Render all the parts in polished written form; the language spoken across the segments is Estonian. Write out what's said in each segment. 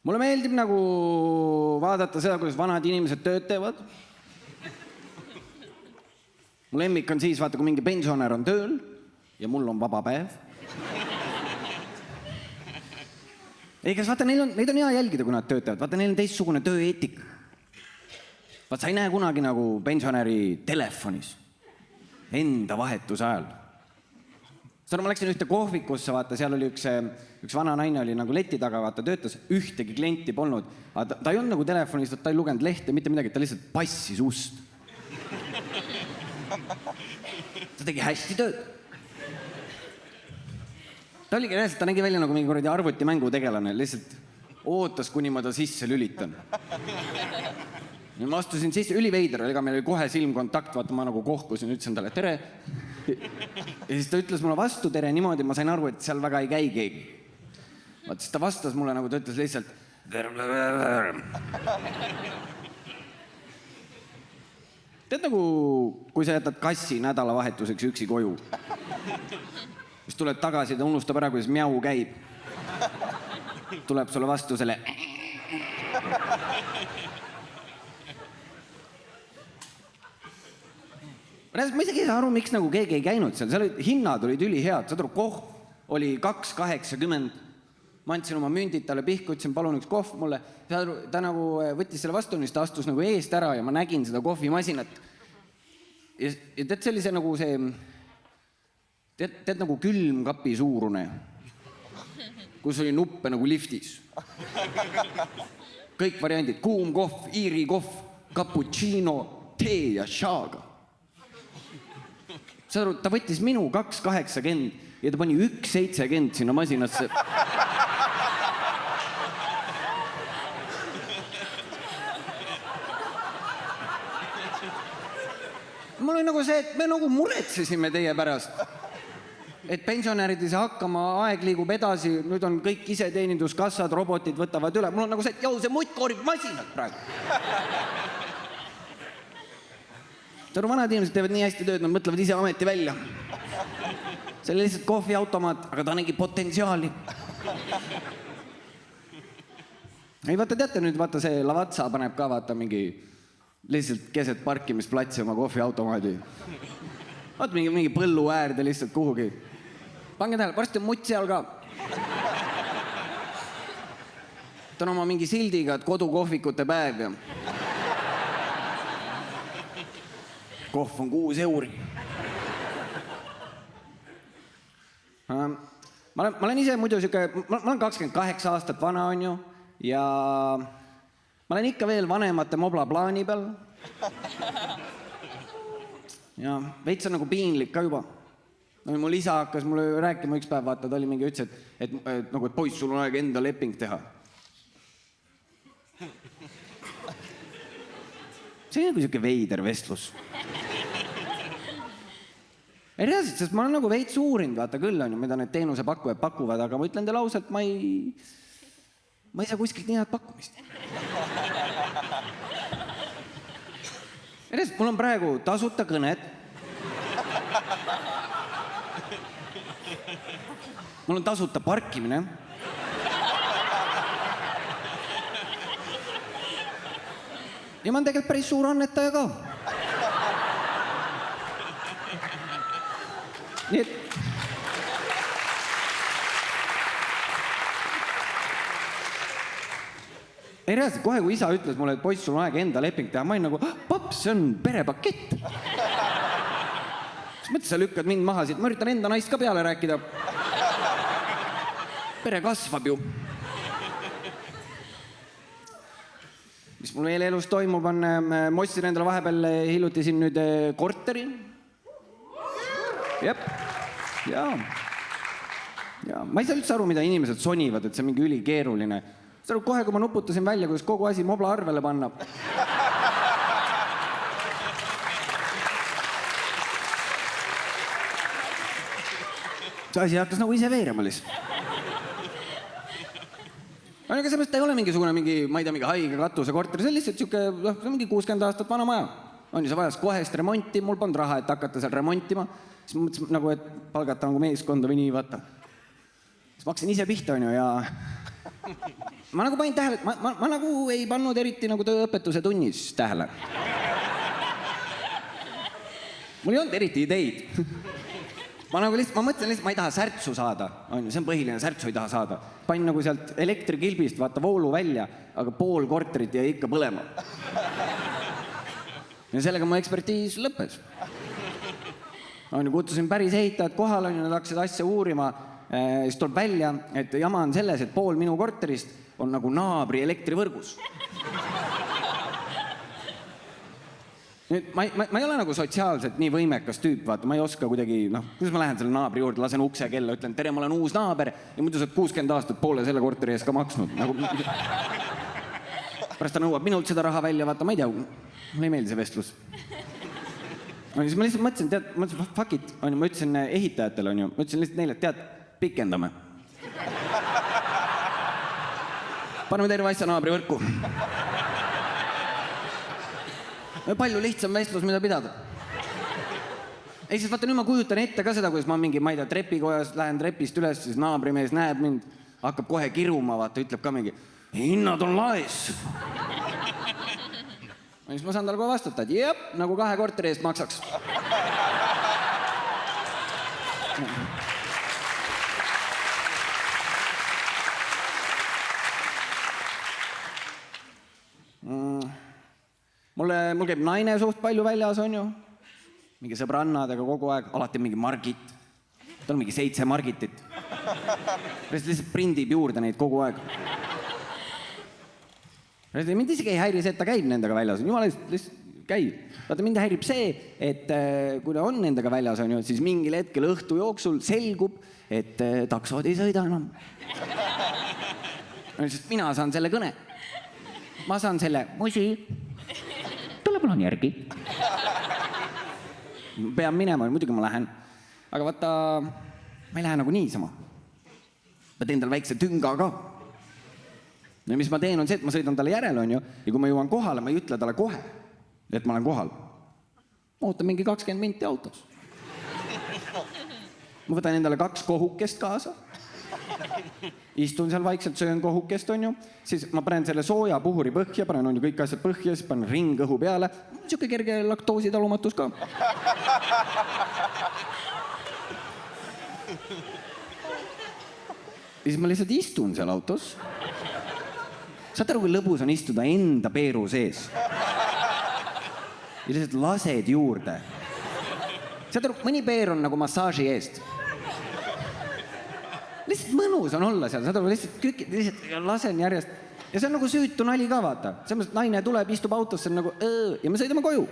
Mulle meeldib nagu vaadata seda, kuidas vanad inimesed tööd teevad. Mu lemmik on siis, vaata, kui mingi pensionär on tööl ja mul on vaba päev. Kas vaata, neid on hea jälgida, kui nad töötavad. Vaata, neil on teistsugune tööeetik. Vaata, sa ei näe kunagi nagu pensionäri telefonis enda vahetuse ajal. Ma läksin ühte kohvikusse, vaata, seal oli üks vana naine oli nagu leti taga, vaata, töötas, ühtegi klienti polnud. Ta ei olnud nagu telefonis, ta ei lugenud lehte, mitte midagi, ta lihtsalt passis ust. Ta tegi hästi tööd. Ta nägi välja nagu mingi kuradi arvutimängu tegelane, lihtsalt ootas, kuni ma ta sisse lülitan. Ja ma astusin sisse, üliveider, ega meil oli kohe silmkontakt, vaata, ma nagu kohkusin, ütlesin talle tere. Ja siis ta ütles mulle vastu tere niimoodi, ma sain aru, et seal väga ei käi keegi. Vaata, siis ta vastas mulle, nagu ta ütles lihtsalt tead nagu, kui sa jätad kassi nädalavahetuseks üksi koju, siis tuleb tagasi, ta unustab ära, kuidas mjau käib. Tuleb sulle vastu selle ma isegi ei saa aru, miks nagu keegi ei käinud seal hinnad olid ülihead, saad aru, kohv oli 2,80, ma andsin oma mündid talle pihku, ütlesin, palun üks kohv mulle, ta nagu võttis selle vastu, siis ta astus nagu eest ära ja ma nägin seda kohvimasinat. Ja tead, see oli see nagu see, tead nagu külmkapi suurune, kus oli nuppe nagu liftis. Kõik variandid, kuum kohv, iiri kohv, cappuccino, tee ja šaaga. Ta võttis minu 2,80 ja ta pani 1,70 sinna masinasse. Mul oli nagu see, et me nagu muretsesime teie pärast. Et pensionärid ei saa hakkama, aeg liigub edasi, nüüd on kõik iseteeninduskassad, robotid võtavad üle. Mul on nagu see, et jau, see mutt koorib masinat praegu. Vanad inimesed teevad nii hästi tööd, nad mõtlevad ise ameti välja. See oli lihtsalt kohviautomaat, aga ta nägi potentsiaali. Ei, vaata, teate nüüd, vaata see Lavatsa paneb ka, vaata mingi lihtsalt keset parkimisplatsi oma kohviautomaadi. Vaata mingi põllu äärde lihtsalt kuhugi. Pange tähele, varsti on mutt seal ka. Ta on oma mingi sildiga, et kodukohvikute päev ja kohv on 6 euri. Ma olen ise muidu ma olen 28 aastat vana, on ju, ja ma olen ikka veel vanemate mobla plaani peal. Ja veits on nagu piinlik ka juba. Mul isa hakkas mulle rääkima üks päev, vaata, ta oli mingi ütles, et poiss, sul on aeg enda leping teha. See on nagu siuke veider vestlus. Ei reaalselt, sest ma olen nagu veits uurinud, vaata küll on ju, mida need teenusepakkujad pakuvad, aga ma ütlen teile ausalt, ma ei saa kuskilt nii head pakkumist. Reaalselt, mul on praegu tasuta kõned. Mul on tasuta parkimine. Ja ma olen tegelikult päris suur annetaja ka. Nii et ei reaalselt, kohe kui isa ütles mulle, et poiss, sul on aeg enda leping teha, ma olin nagu, paps, see on perepakett. Kas mõttes sa lükkad mind maha siit? Ma üritan enda naist ka peale rääkida. Pere kasvab ju. Mis mul veel elus toimub on, ma ostsin endale vahepeal hiljuti siin nüüd korteri. Jep. Ja. Ma ei saa üldse aru, mida inimesed sonivad, et see on mingi ülikeeruline. Kohe, kui ma nuputasin välja, kuidas kogu asi mobla arvele panna. See asi hakkas nagu ise veerema lihtsalt. Aga sellest ei ole mingisugune ma ei tea, mingi haige katuse korter, see on lihtsalt siuke, see on mingi 60 aastat vana maja. On ju, see vajas kohest remonti, mul polnud raha, et hakata seal remontima. Siis mõtlesin nagu, et palgata nagu meeskonda või nii, vaata. Siis ma hakkasin ise pihta, on ju, ja ma nagu panin tähele, ma nagu ei pannud eriti nagu tööõpetuse tunnis tähele. Mul ei olnud eriti ideid. Ma mõtlen lihtsalt, ma ei taha särtsu saada. See on põhiline, särtsu ei taha saada. Panin nagu sealt elektrikilbist, vaata voolu välja, aga pool korterit jäi ikka põlema. Ja sellega mu ekspertiis lõppes. Kutsusin päris ehitajad kohal, nad hakkasid asja uurima, siis tuleb välja, et jama on selles, et pool minu korterist on nagu naabri elektrivõrgus. Nüüd, ma ei ole nagu sotsiaalselt nii võimekas tüüp, vaata, ma ei oska kuidagi, kuidas ma lähen selle naabri juurde, lasen ukse kella, ütlen, tere, ma olen uus naaber ja muidu saad 60 aastat poole selle korteri ees ka maksnud. Pärast ta nõuab minult seda raha välja, vaata, ma ei tea, mulle ei meeldi see vestlus. Siis ma lihtsalt mõtlesin, fuck it, ma ütlesin ehitajatele, ma ütlesin lihtsalt neile, et tead, pikendame. Paneme terve asja naabri võrku. Palju lihtsam vestlus, mida pidada. Ei, siis vaata, nüüd ma kujutan ette ka seda, kuidas ma mingi, ma ei tea, trepikojas lähen trepist üles, siis naabrimees näeb mind, hakkab kohe kiruma, vaata, ütleb ka mingi, hinnad on laes. Ja siis ma saan talle kohe vastuta, et jep, nagu 2 korteri eest maksaks. Mul käib naine suht palju väljas, on ju. Mingi sõbrannadega kogu aeg, alati mingi Margit. Ta on mingi 7 Margitit. Lihtsalt prindib juurde neid kogu aeg. Mind isegi ei häiri see, et ta käib nendega väljas. Jumala lihtsalt käib. Vaata, mind häirib see, et kui ta on nendega väljas, on ju, siis mingil hetkel õhtu jooksul selgub, et taksod ei sõida enam. Sest mina saan selle kõne. Ma saan selle, musi, tule palun järgi. Pean minema, muidugi ma lähen. Aga vaata, ma ei lähe nagu niisama. Ma teen tal väikse tünga ka. Ja mis ma teen on see, et ma sõidan talle järele, on ju, ja kui ma jõuan kohale, ma ei ütle talle kohe, et ma olen kohal. Ma ootan mingi 20 minti autos. Ma võtan endale 2 kohukest kaasa. Istun seal vaikselt, söön kohukest, on ju. Siis ma panen selle sooja puhuri põhja, panen on ju kõik asjad põhja, siis panen ringõhu peale. Siuke kerge laktoositalumatus ka. Ja siis ma lihtsalt istun seal autos. Saad aru, kui lõbus on istuda enda peeru sees? Ja lihtsalt lased juurde. Saad aru, mõni peer on nagu massaaži eest. Lihtsalt mõnus on olla seal, saad aru, lihtsalt lasen järjest. Ja see on nagu süütu nali ka, vaata. Selles, et naine tuleb, istub autosse nagu ja me sõidame koju.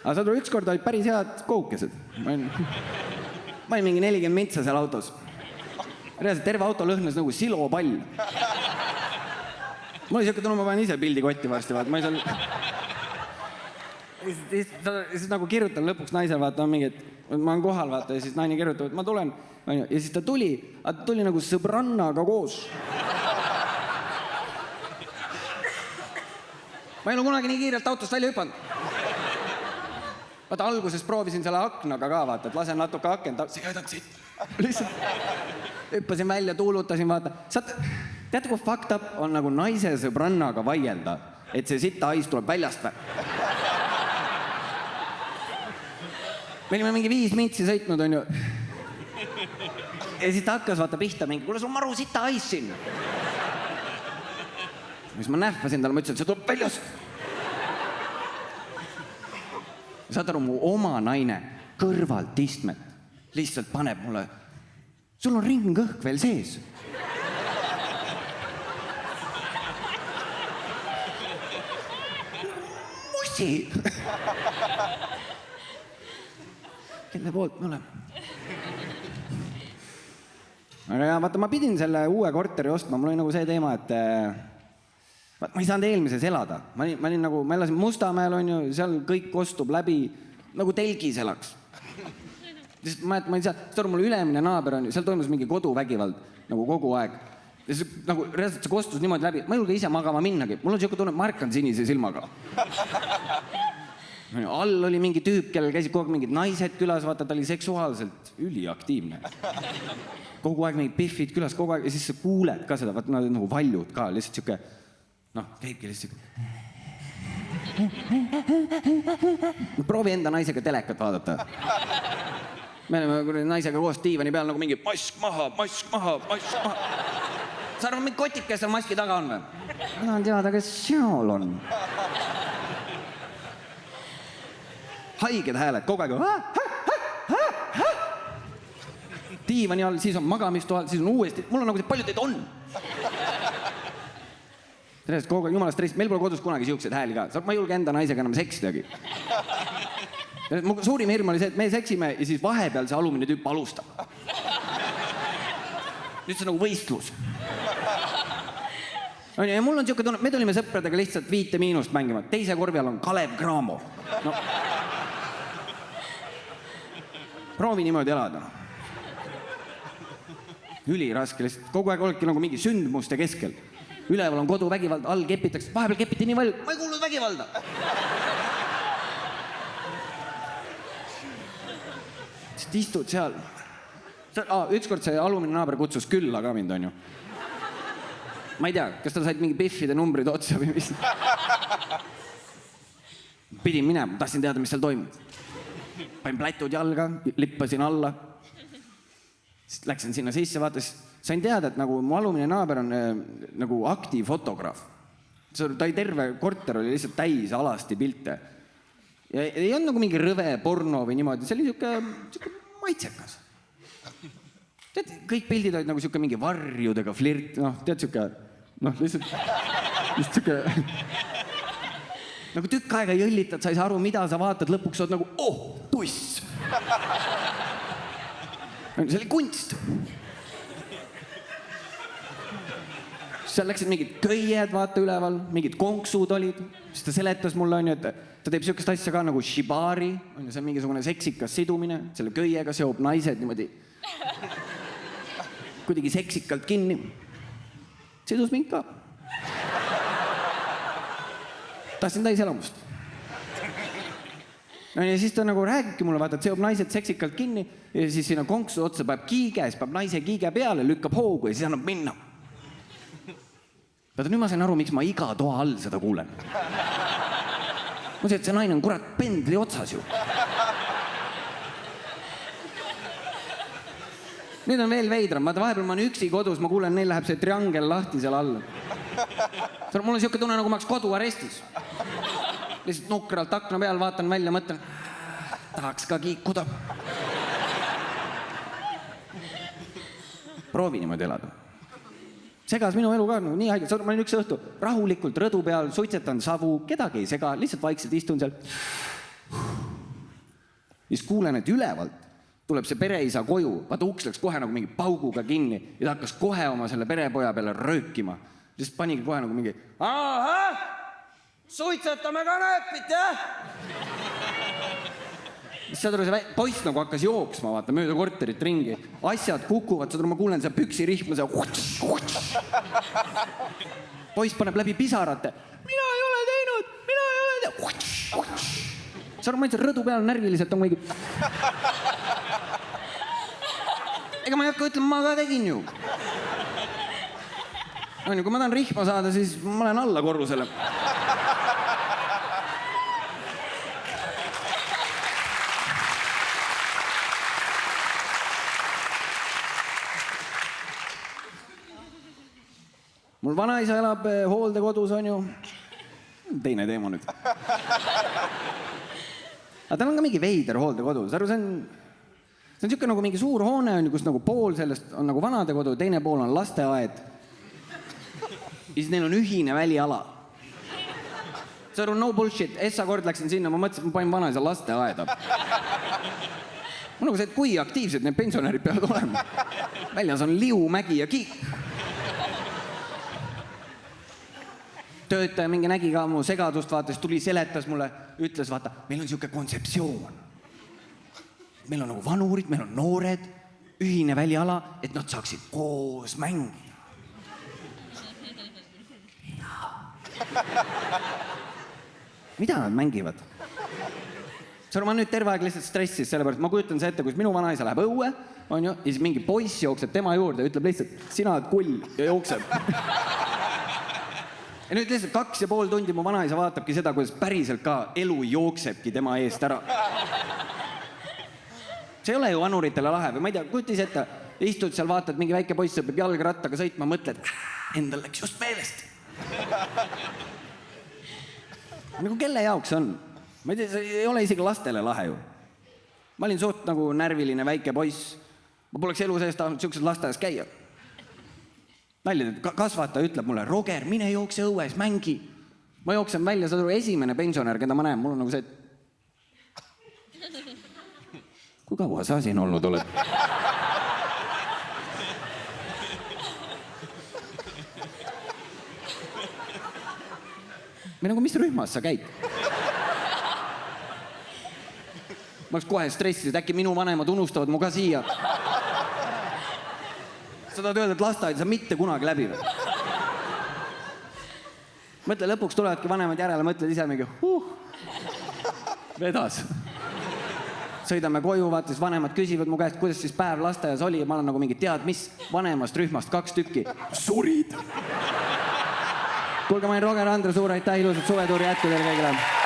Aga saad aru, ükskord olid päris head kohukesed. Ma olin mingi 40 mintsa seal autos. Reaalselt terve auto lõhnas nagu silopall. Ma oli siuke tunne, ma panen ise pildi kotti varsti, vaata, ma ei saa... Siis nagu kirjutan lõpuks naisel, vaata, mingi, et ma olen kohal, vaata, ja siis naine kirjutab, et ma tulen. Ja siis ta tuli nagu sõbrannaga koos. Ma ei ole kunagi nii kiirelt autost välja hüpanud. Vaata, alguses proovisin selle aknaga ka, vaata, et lasen natuke akent, see ei aidanud siit. Lihtsalt hüppasin välja, tuulutasin, vaata. Teate, kui fucked up on nagu naise sõbrannaga vaielda, et see sitta hais tuleb väljast või? Me olime mingi 5 mintsi sõitnud, on ju. Ja siis ta hakkas vaata pihta mingi, kuule, sul on maru sita hais siin. Siis ma nähvasin talle, ma ütlesin, et see tuleb väljast. Saad aru, mu oma naine kõrvalt istmed lihtsalt paneb mulle, sul on ringõhk veel sees. Mussi! Kelle poolt me oleme? Aga ja, vaata, ma pidin selle uue korteri ostma, mul oli nagu see teema, et ma ei saanud eelmises elada. Ma elasin Mustamäel, on ju, seal kõik kostub läbi, nagu telgis elaks. Ma ei saa, seda mul ülemine naaber on, seal toimus mingi koduvägivald nagu kogu aeg. Ja see, nagu, reaalselt see kostus niimoodi läbi, ma ei julge ise magama minnagi. Mul on siuke tunne, et ma ärkan sinise silmaga. All oli mingi tüüp, kellel käisid kogu aeg mingid naised külas, vaata, ta oli seksuaalselt üliaktiivne. Kogu aeg mingid piffid külas, kogu aeg, ja siis sa kuuled ka seda, vaata, nad on nagu valjud ka, lihtsalt siuke, käibki lihtsalt proovi enda naisega telekat vaadata. Me oleme naisega koos diivani peal nagu mingi mask maha, mask maha, mask maha. Sa arvad, mingi kotik, kes seal maski taga on või? Ma tahan teada, kes seal on. Haiged hääled kogu aeg. Diivani all, siis on magamistoal, siis on uuesti. Mul on nagu see, palju teid on? Sellest kogu aeg jumala stress. Meil pole kodus kunagi siukseid hääli ka. Ma ei julge enda naisega enam seksidagi. Suurim hirm oli see, et me seksime ja siis vahepeal see alumine tüüp alustab. Nüüd see on nagu võistlus. Ja mul on siuke tunne, me tulime sõpradega lihtsalt 5 mängima. Teise korvi all on Kalev Cramo. No. Proovi niimoodi elada. Üliraske, lihtsalt kogu aeg oledki nagu mingi sündmuste keskel. Üleval on koduvägivald, all kepitakse, vahepeal kepiti nii palju, ma ei kuulnud vägivalda. Sest istud seal. Ükskord see alumine naaber kutsus külla ka mind, on ju. Ma ei tea, kas tal said mingi biffide numbrid otsa või mis. Pidin minema, tahtsin teada, mis seal toimub. Pain plätud jalga, lippasin alla. Siis läksin sinna sisse, vaatas, sain teada, et nagu mu alumine naaber on nagu aktiivfotograaf. Ta oli terve korter, oli lihtsalt täis alasti pilte. Ja ei olnud nagu mingi rõve porno või niimoodi, see oli siuke maitsekas. Tead, kõik pildid olid nagu siuke mingi varjudega flirt, tead siuke, lihtsalt siuke... Nagu tükk aega jõllitad, sa ei saa aru, mida sa vaatad, lõpuks oled nagu, tuss! See oli kunst. Seal läksid mingid köied, vaata üleval, mingid konksud olid, siis ta seletas mulle, on ju, et ta teeb siukest asja ka nagu shibari, see on mingisugune seksikas sidumine, selle köiega seob naised niimoodi kuidagi seksikalt kinni. Sidus mind ka. Tahtsin täis elamust. Ja siis ta nagu räägibki mulle, vaata, et seob naised seksikalt kinni ja siis sinna konksu otsa peab kiige, siis peab naise kiige peale, lükkab hoogu ja siis annab minna. Vaata, nüüd ma sain aru, miks ma iga toa all seda kuulen. Ma ütlesin, et see naine on kurat pendli otsas ju. Nüüd on veel veidram, vaata, vahepeal ma olen üksi kodus, ma kuulen, neil läheb see triangel lahti seal all. Mul on siuke tunne, nagu ma oleks koduarestis. Lihtsalt nukralt akna peal, vaatan välja, mõtlen, tahaks ka kiikuda. Proovi niimoodi elada. Segas minu elu ka nii haige. Ma olin üks õhtu rahulikult rõdu peal, suitsetan savu, kedagi ei sega, lihtsalt vaikselt istun seal. Siis kuulen, et ülevalt tuleb see pereisa koju, vaata uks läks kohe nagu mingi pauguga kinni ja ta hakkas kohe oma selle perepoja peale röökima. Siis panigi kohe nagu mingi, suitsetame kanepit, jah? Siis see poiss nagu hakkas jooksma, vaata, mööda korterit ringi. Asjad kukuvad, ma kuulen see püksirihma, see... Poiss paneb läbi pisarate. Mina ei ole teinud! Sa ma ütlesin, rõdu peal närviliselt on mingi... Ega ma ei hakka ütlema, ma ka tegin ju. Kui ma tahan rihma saada, siis ma olen alla korrusele. Mul vanaisa elab hooldekodus, on ju. Teine teema nüüd. Aga tal on ka mingi veider hooldekodus. See on siuke nagu mingi suur hoone, kus nagu pool sellest on nagu vanadekodu, teine pool on lasteaed. Ja siis neil on ühine väliala. See on no bullshit. Essa kord läksin sinna, ma mõtlesin, et ma panin vanaisa lasteaeda. Mul nagu see, et kui aktiivsed need pensionärid peavad olema. Väljas on liu, mägi ja kiik. Töötaja mingi nägi ka mu segadust, vaata, siis tuli seletas mulle, ütles, vaata, meil on siuke kontseptsioon. Meil on nagu vanurid, meil on noored, ühine väliala, et nad saaksid koos mängida. Mida nad mängivad? Ma nüüd terve aeg lihtsalt stressis, sellepärast ma kujutan see ette, kus minu vanaisa läheb õue, on ju, ja siis mingi poiss jookseb tema juurde ja ütleb lihtsalt, sina oled kull ja jookseb. Ja nüüd lihtsalt 2,5 tundi mu vanaisa vaatabki seda, kuidas päriselt ka elu jooksebki tema eest ära. See ei ole ju vanuritele lahe või ma ei tea, kujuta ise ette, istud seal, vaatad, mingi väike poiss õpib jalgrattaga sõitma, mõtled, endal läks just meelest. Nagu kelle jaoks on? Ma ei tea, see ei ole isegi lastele lahe ju. Ma olin suht nagu närviline väike poiss. Ma poleks elu sees tahtnud siukses lasteaias käia. Nalja, kasvataja ütleb mulle, Roger, mine jookse õues, mängi. Ma jooksen välja, saad aru, esimene pensionär, keda ma näen, mul on nagu see, et... Kui kaua sa siin olnud oled? Või nagu, mis rühmas sa käid? Ma oleks kohe stressis, et äkki minu vanemad unustavad mu ka siia. Sa tahad öelda, et lasteaed sa mitte kunagi läbi või? Mõtle, lõpuks tulevadki vanemad järele, mõtled ise mingi, vedas. Sõidame koju, vaatas, vanemad küsivad mu käest, kuidas siis päev lasteaias oli ja ma olen nagu mingi, tead mis, vanemast rühmast 2 tükki. Surid! Kuulge, ma olen Roger Andre, suur aitäh, ilusat suvetuuri jätku teile kõigile.